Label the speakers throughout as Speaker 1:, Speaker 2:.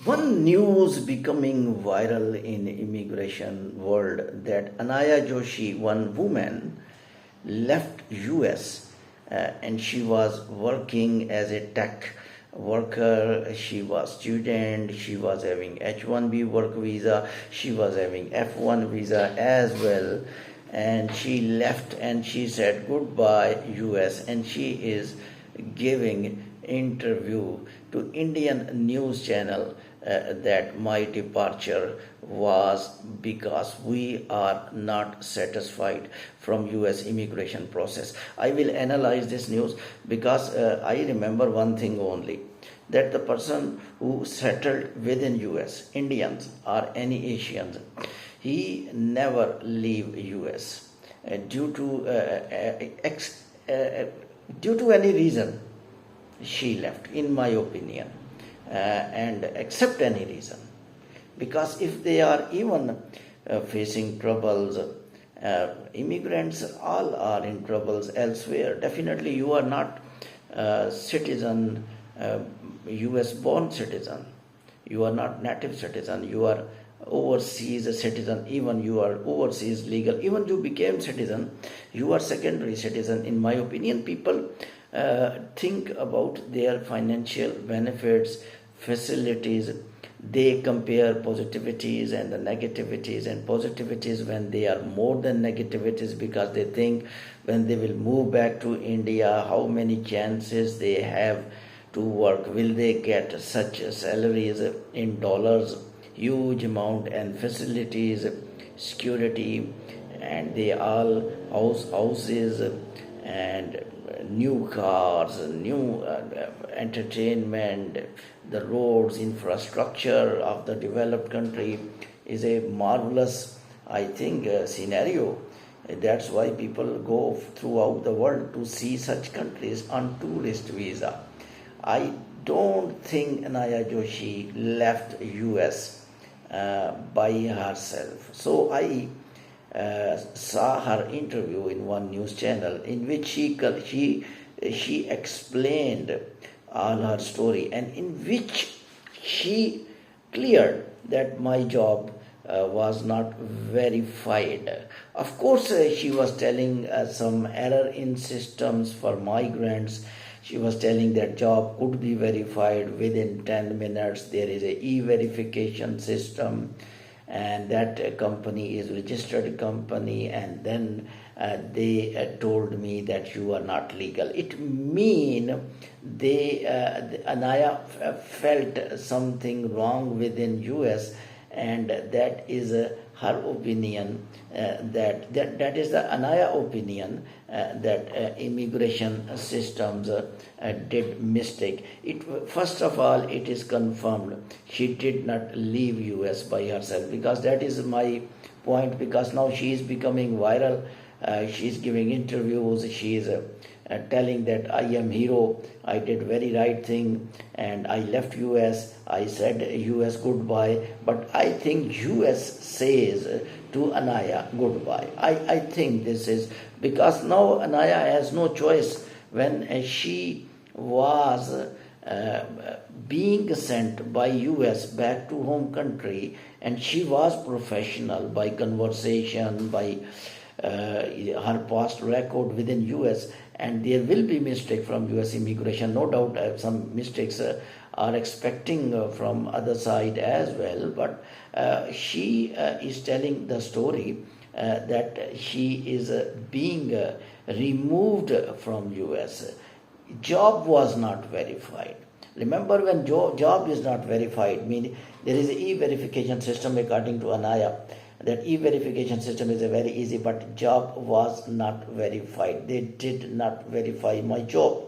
Speaker 1: One news becoming viral in immigration world that Anaya Joshi, one woman, left US and she was working as a tech worker. She was student, she was having H1B work visa, she was having F1 visa as well, and she left and she said goodbye US, and she is giving interview to Indian news channel that my departure was because we are not satisfied from US immigration process. I will analyze this news because I remember one thing only, that the person who settled within US, Indians or any Asians, he never leave US due to any reason. She left, in my opinion, and accept any reason, because if they are even facing troubles, immigrants all are in troubles elsewhere. Definitely you are not citizen, US born citizen, you are not native citizen, you are overseas citizen, even you are overseas legal, even you became citizen, you are secondary citizen. In my opinion, people think about their financial benefits, facilities. They compare positivities and the negativities, and positivities when they are more than negativities, because they think when they will move back to India, how many chances they have to work, will they get such salaries in dollars, huge amount, and facilities, security, and they all houses and new cars, new entertainment, the roads, infrastructure of the developed country is a marvelous, I think, scenario. That's why people go throughout the world to see such countries on tourist visa. I don't think Anaya Joshi left US by herself. So I saw her interview in one news channel in which she explained all her story, and in which she cleared that my job was not verified. Of course, she was telling some error in systems for migrants. She was telling that job could be verified within 10 minutes. There is a e-verification system, and that company is registered company, and then they told me that you are not legal. It mean they Anaya felt something wrong within US, and that is her opinion, that is the Anaya opinion, that immigration systems did mistake. First of all, it is confirmed she did not leave US by herself, because that is my point, because now she is becoming viral. She is giving interviews, she is telling that I am hero, I did very right thing, and I left US, I said US goodbye. But I think US says to Anaya goodbye. I think this is because now Anaya has no choice. When she was being sent by US back to home country, and she was professional by conversation, by her past record within US, and there will be mistake from US immigration, no doubt. Some mistakes are expecting from other side as well, but she is telling the story that she is being removed from US. Job was not verified. Remember, when job is not verified, meaning there is a e-verification system according to Anaya. That e-verification system is a very easy, but job was not verified. They did not verify my job.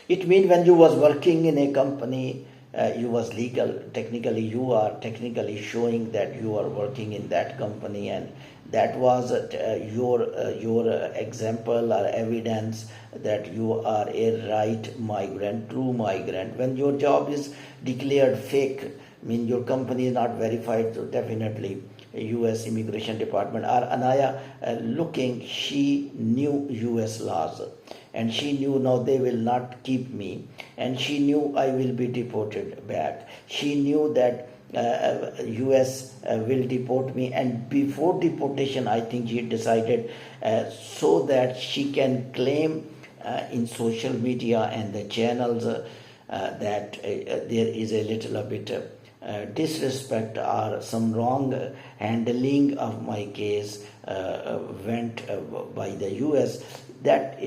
Speaker 1: It means when you was working in a company, you was legal. Technically, you are technically showing that you are working in that company, and that was your example or evidence that you are a right migrant, true migrant. When your job is declared fake, mean your company is not verified, so definitely US Immigration Department or Anaya looking, she knew US laws, and she knew now they will not keep me, and she knew I will be deported back. She knew that US will deport me, and before deportation I think she decided so that she can claim in social media and the channels that there is a little bit disrespect or some wrong handling of my case went by the US, that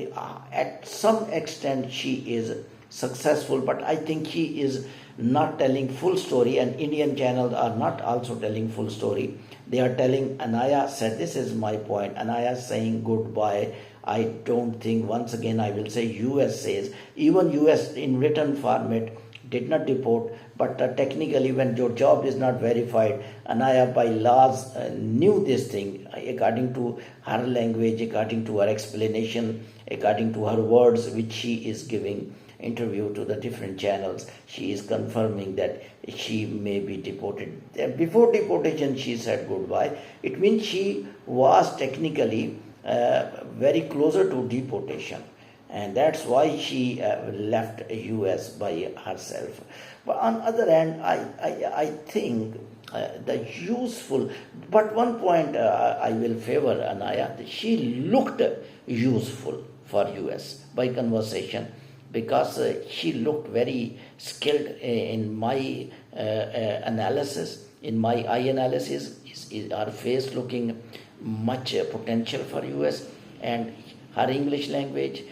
Speaker 1: at some extent she is successful, but I think she is not telling full story, and Indian channels are not also telling full story. They are telling, Anaya said, this is my point, Anaya saying goodbye. I don't think, once again I will say, US says, even US in written format did not deport, but technically when your job is not verified, Anaya by laws knew this thing according to her language, according to her explanation, according to her words which she is giving interview to the different channels. She is confirming that she may be deported. Before deportation she said goodbye. It means she was technically very closer to deportation, and that's why she left US by herself. But on other hand, I think the useful, but one point I will favor Anaya, she looked useful for US by conversation, because she looked very skilled in my analysis. In my eye analysis, is her face looking much potential for US, and her English language,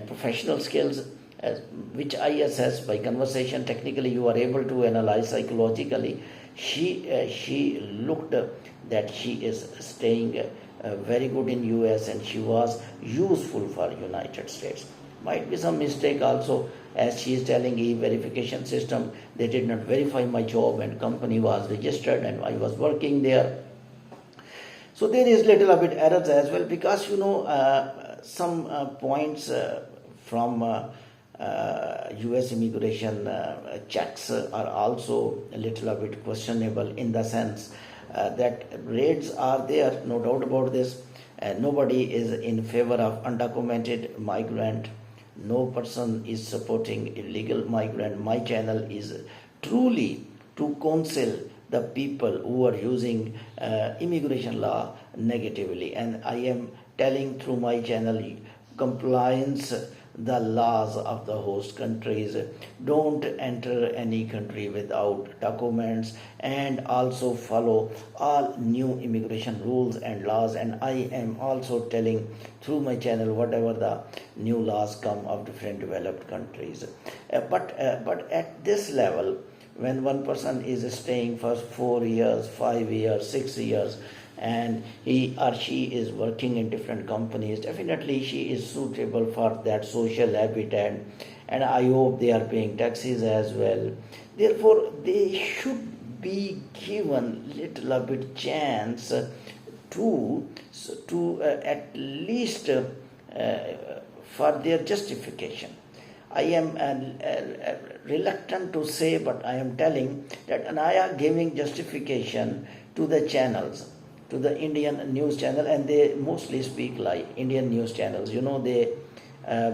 Speaker 1: professional skills, which I assess by conversation. Technically, you are able to analyze psychologically. She looked that she is staying very good in US, and she was useful for United States. Might be some mistake also, as she is telling, e-verification system, they did not verify my job and company was registered and I was working there. So there is little bit errors as well, because some points from US immigration checks are also a little bit questionable, in the sense that raids are there, no doubt about this. Nobody is in favor of undocumented migrant. No person is supporting illegal migrant. My channel is truly to counsel the people who are using immigration law negatively, and I am telling through my channel, compliance the laws of the host countries. Don't enter any country without documents, and also follow all new immigration rules and laws. And I am also telling through my channel whatever the new laws come of different developed countries. But at this level, when one person is staying for 4 years, 5 years, 6 years, and he or she is working in different companies, definitely she is suitable for that social habitat, and I hope they are paying taxes as well. Therefore, they should be given little bit chance to at least for their justification. I am reluctant to say, but I am telling that Anaya giving justification to the channels, to the Indian news channel, and they mostly speak like Indian news channels. They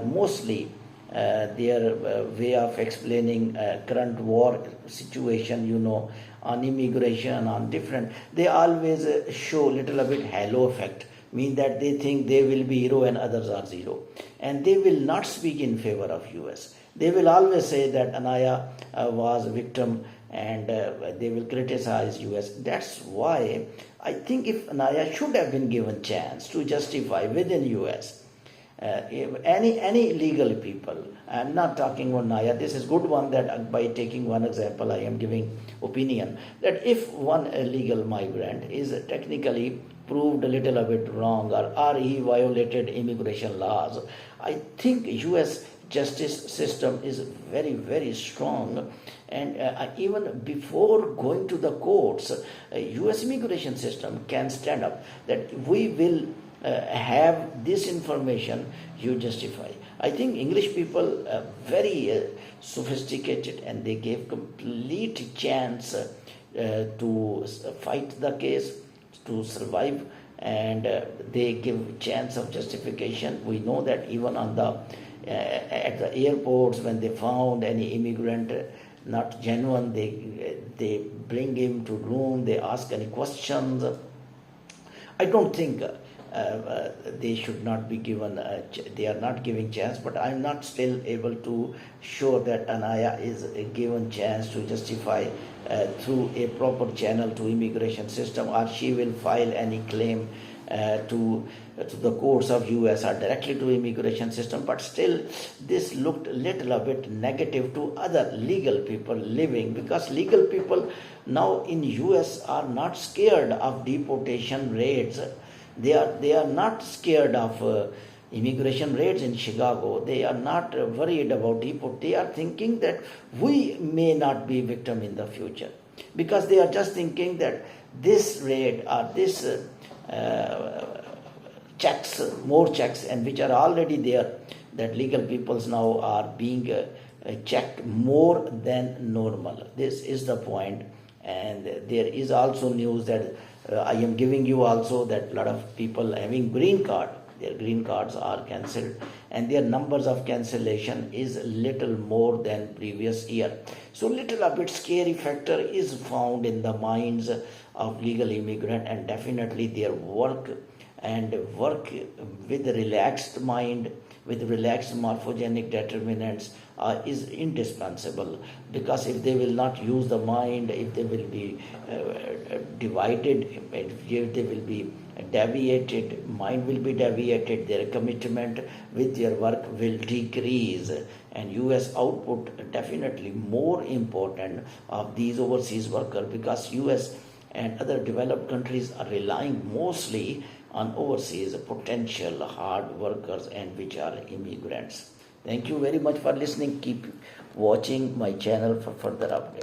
Speaker 1: mostly their way of explaining current war situation, on immigration, on different, they always show little bit halo effect, mean that they think they will be hero and others are zero, and they will not speak in favor of US. They will always say that Anaya was a victim, and they will criticize US. That's why I think if Anaya should have been given chance to justify within US, if any legal people, I'm not talking about Anaya, this is good one, that by taking one example I am giving opinion, that if one legal migrant is technically proved a little bit wrong, or he violated immigration laws, I think US justice system is very, very strong, and even before going to the courts, US immigration system can stand up that we will have this information, you justify. I think English people are very sophisticated, and they gave complete chance to fight the case, to survive, and they give chance of justification. We know that even on the at the airports, when they found any immigrant not genuine, they bring him to room, they ask any questions. I don't think they should not be given, they are not giving chance, but I'm not still able to show that Anaya is given chance to justify through a proper channel to immigration system, or she will file any claim to the courts of US or directly to immigration system. But still this looked little a bit negative to other legal people living, because legal people now in US are not scared of deportation raids. They are not scared of immigration raids in Chicago. They are not worried about deport. They are thinking that we may not be victim in the future, because they are just thinking that this raid or this checks, more checks, and which are already there, that legal peoples now are being checked more than normal. This is the point. And there is also news that I am giving you also, that a lot of people having green card, their green cards are cancelled, and their numbers of cancellation is little more than previous year. So little a bit scary factor is found in the minds of legal immigrant, and definitely their work with a relaxed mind, with relaxed morphogenic determinants is indispensable. Because if they will not use the mind, if they will be divided, if they will be deviated, mind will be deviated, their commitment with their work will decrease, and US output definitely more important of these overseas workers, because US and other developed countries are relying mostly on overseas potential hard workers, and which are immigrants. Thank you very much for listening. Keep watching my channel for further updates.